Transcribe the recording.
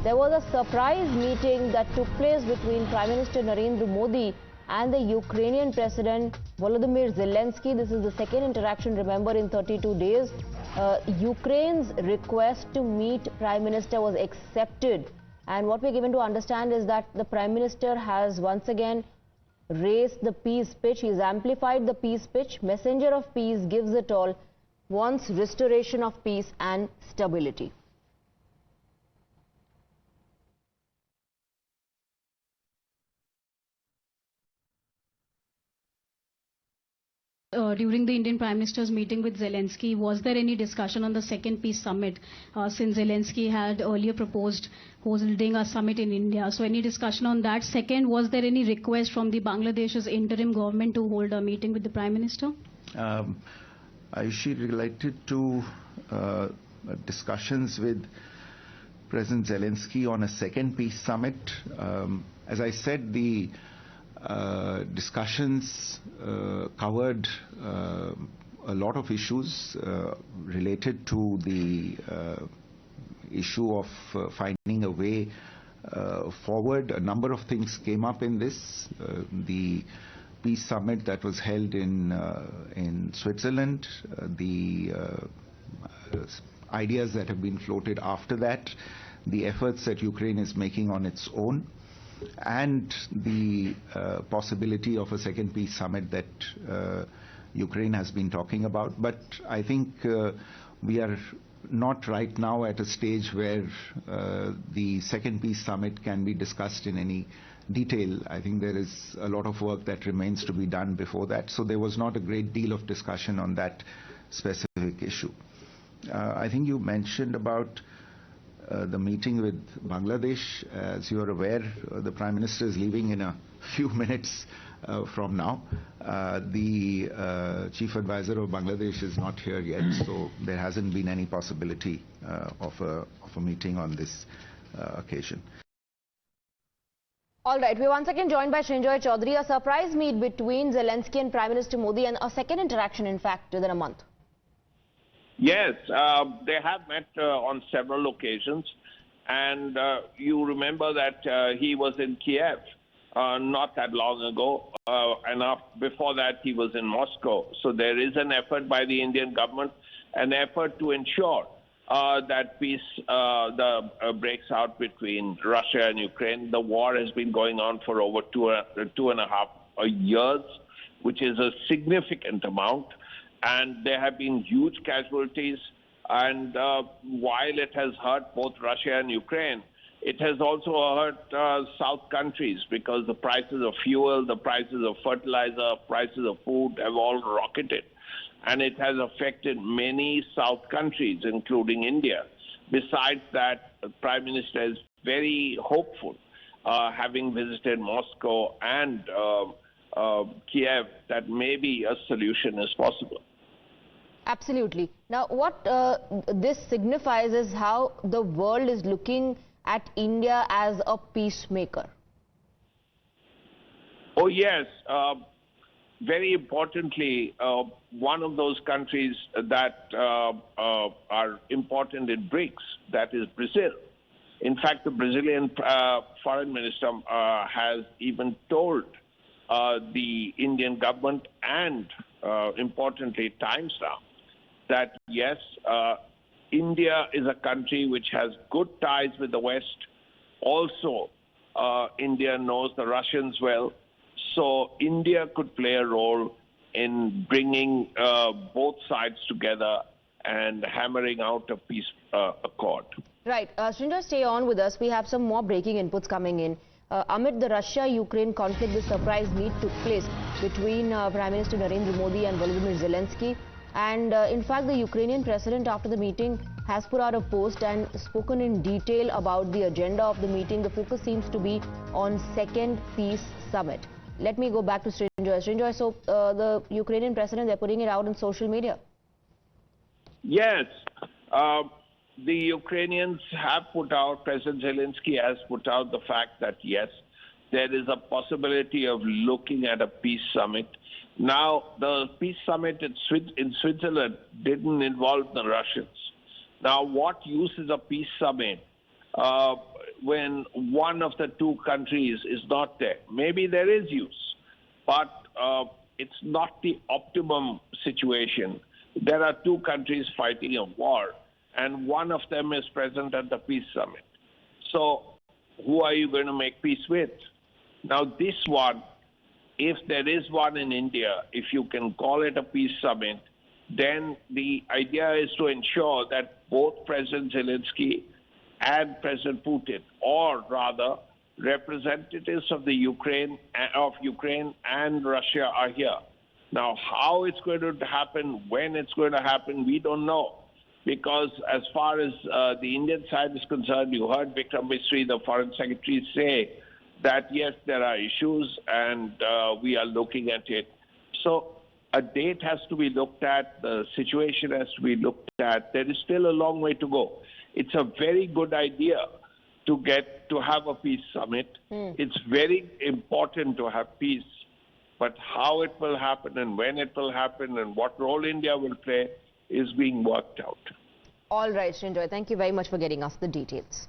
there was a surprise meeting that took place between Prime Minister Narendra Modi and the Ukrainian President Volodymyr Zelenskyy. This is the second interaction, remember, in 32 days. Ukraine's request to meet Prime Minister was accepted. And what we're given to understand is that the Prime Minister has once again raised the peace pitch. He's amplified the peace pitch. Messenger of peace gives it all, wants restoration of peace and stability. During the Indian Prime Minister's meeting with Zelenskyy, was there any discussion on the second peace summit since Zelenskyy had earlier proposed holding a summit in India? So any discussion on that? Second, was there any request from the Bangladesh's interim government to hold a meeting with the Prime Minister? She related to discussions with President Zelenskyy on a second peace summit. As I said, the discussions covered a lot of issues related to the issue of finding a way forward. A number of things came up in this. The peace summit that was held in Switzerland, the ideas that have been floated after that, the efforts that Ukraine is making on its own, and the possibility of a second peace summit that Ukraine has been talking about. But I think we are not right now at a stage where the second peace summit can be discussed in any detail. I think there is a lot of work that remains to be done before that. So there was not a great deal of discussion on that specific issue. I think you mentioned about the meeting with Bangladesh. As you are aware, the Prime Minister is leaving in a few minutes from now. The Chief Advisor of Bangladesh is not here yet, so there hasn't been any possibility of a meeting on this occasion. All right, we're once again joined by Srinjoy Chaudhary. A surprise meet between Zelenskyy and Prime Minister Modi, and a second interaction, in fact, within a month. Yes, they have met on several occasions, and you remember that he was in Kiev not that long ago, and before that he was in Moscow. So there is an effort by the Indian government, an effort to ensure that peace breaks out between Russia and Ukraine. The war has been going on for over two and a half years, which is a significant amount. And there have been huge casualties. And while it has hurt both Russia and Ukraine, it has also hurt South countries, because the prices of fuel, the prices of fertilizer, prices of food have all rocketed. And it has affected many South countries, including India. Besides that, the Prime Minister is very hopeful, having visited Moscow and Kiev, that maybe a solution is possible. Absolutely. Now, what this signifies is how the world is looking at India as a peacemaker. Oh, yes. Very importantly, one of those countries that are important in BRICS, that is Brazil. In fact, the Brazilian foreign minister has even told the Indian government and, importantly, Times Now, that yes, India is a country which has good ties with the West. Also, India knows the Russians well. So India could play a role in bringing both sides together and hammering out a peace accord. Right. Srinjoy, stay on with us. We have some more breaking inputs coming in. Amid the Russia-Ukraine conflict, the surprise meet took place between Prime Minister Narendra Modi and Volodymyr Zelenskyy. And in fact, the Ukrainian president after the meeting has put out a post and spoken in detail about the agenda of the meeting. The focus seems to be on second peace summit. Let me go back to Srinjoy. Srinjoy, so the Ukrainian president, they're putting it out on social media. Yes. The Ukrainians have put out, President Zelenskyy has put out the fact that, yes, there is a possibility of looking at a peace summit. Now, the peace summit in Switzerland didn't involve the Russians. Now, what use is a peace summit when one of the two countries is not there. Maybe there is use, but it's not the optimum situation. There are two countries fighting a war, and one of them is present at the peace summit. So who are you going to make peace with? Now this one, if there is one in India, if you can call it a peace summit, then the idea is to ensure that both President Zelensky and President Putin, or rather representatives of the Ukraine and Russia are here. Now, how it's going to happen, when it's going to happen, we don't know. Because as far as the Indian side is concerned, you heard Vikram Misri, the Foreign Secretary, say that yes, there are issues and we are looking at it. So a date has to be looked at, the situation has to be looked at. There is still a long way to go. It's a very good idea to have a peace summit. It's very important to have peace. But how it will happen and when it will happen and what role India will play is being worked out. All right, Srinjoy, thank you very much for getting us the details.